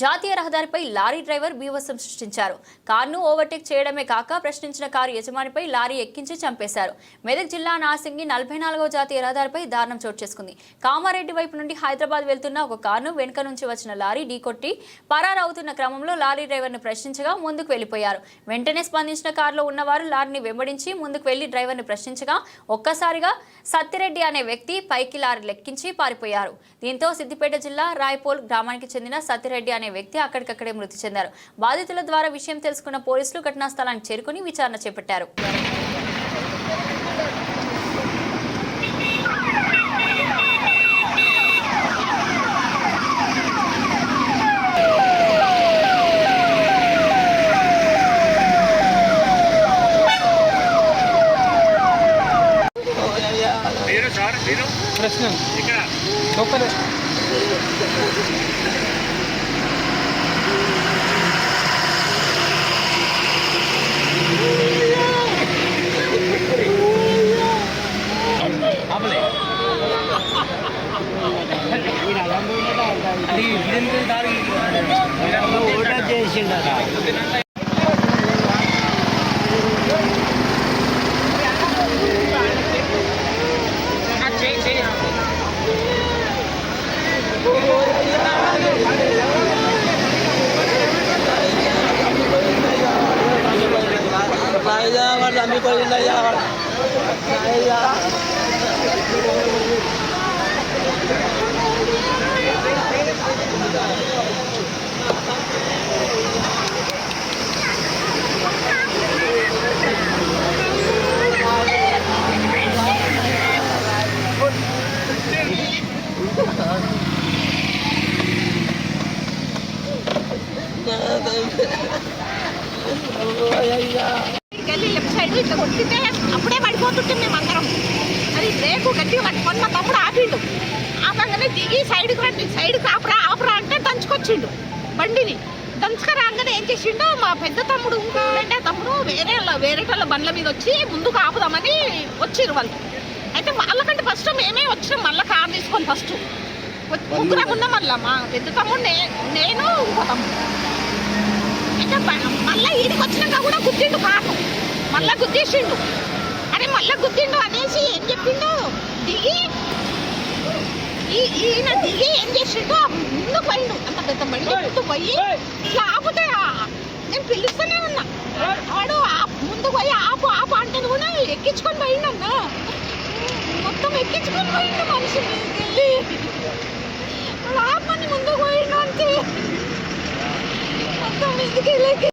జాతీయ రహదారిపై lorry driver బీభత్సం సృష్టించారు. కారును ఓవర్టేక్ చేయడమే కాక ప్రశ్నించిన కారు యజమానిపై లారీ ఎక్కించి చంపేశారు. మెదక్ జిల్లా నాసింగి 44వ జాతీయ రహదారిపై దారుణం చోటు చేసుకుంది. కామారెడ్డి వైపు నుండి హైదరాబాద్ వెళ్తున్న ఒక కారును వెనుక నుంచి వచ్చిన లారీ ఢీకొట్టి పరారవుతున్న క్రమంలో లారీ డ్రైవర్ను ప్రశ్నించగా ముందుకు వెళ్లిపోయారు. వెంటనే స్పందించిన కారులో ఉన్నవారు లారీని వెంబడించి ముందుకు వెళ్లి డ్రైవర్ను ప్రశ్నించగా ఒక్కసారిగా సత్తిరెడ్డి అనే వ్యక్తి పైకి లారీ లెక్కించి పారిపోయారు. దీంతో సిద్దిపేట జిల్లా రాయపోల్ గ్రామానికి చెందిన సత్తిరెడ్డి అనే వ్యక్తి అక్కడికక్కడే మృతి చెందారు. బాధితుల ద్వారా విషయం తెలుసుకున్న పోలీసులు ఘటనా స్థలానికి చేరుకుని విచారణ చేపట్టారు. ప్రశ్న లోపలే Kami ko rin naiyakan. Naiyakan. Left side ఇట్లా కొట్టితే అప్పుడే పడిపోతుంటే మేమందరం అది బ్రేకు గట్టిగా పట్టుకొని మా తమ్ముడు ఆపిండు. ఆపంగానే దిగి సైడ్కి రండి, సైడ్కి ఆపరా ఆపరా అంటే దంచుకొచ్చిండు. బండిని దంచుకరాగానే ఏం చేసిండు, మా పెద్ద తమ్ముడు రెండే తమ్ముడు వేరేటోళ్ళ బండ్ల మీద వచ్చి ముందుకు ఆపుదామని వచ్చిర్రు వాళ్ళు. అయితే వాళ్ళకంటే ఫస్ట్ మేమే వచ్చినాం, మళ్ళీ కారు తీసుకొని ఫస్ట్ ముగ్గురం ఉన్నాం. మళ్ళీ మా పెద్ద తమ్ముడు నేను ఇంకో తమ్ముడు. అయితే మళ్ళీ ఈడికి వచ్చినాక కూడా గుద్దిండు కారు, మళ్ళా గుద్దేసిండు. అరే మళ్ళా గుద్దిండు అనేసి ఏం చెప్పిండు, దిగి ఈయన దిగి ఏం చేసిండు ముందుకు పోయిండు. అంత పెద్ద బండి ముందుకు పోయి ఇట్లా ఆపుతే నేను పిలుస్తూనే ఉన్నా. వాడు ముందుకు పోయి ఆపు ఆపు అంటే కూడా ఎక్కించుకొని పోయిండు అన్న, మొత్తం ఎక్కించుకొని పోయిండు మనిషి మీదకి వెళ్ళి. ఆపని ముందుకు పోయిండు అంతే, మొత్తం మీదకి వెళ్ళి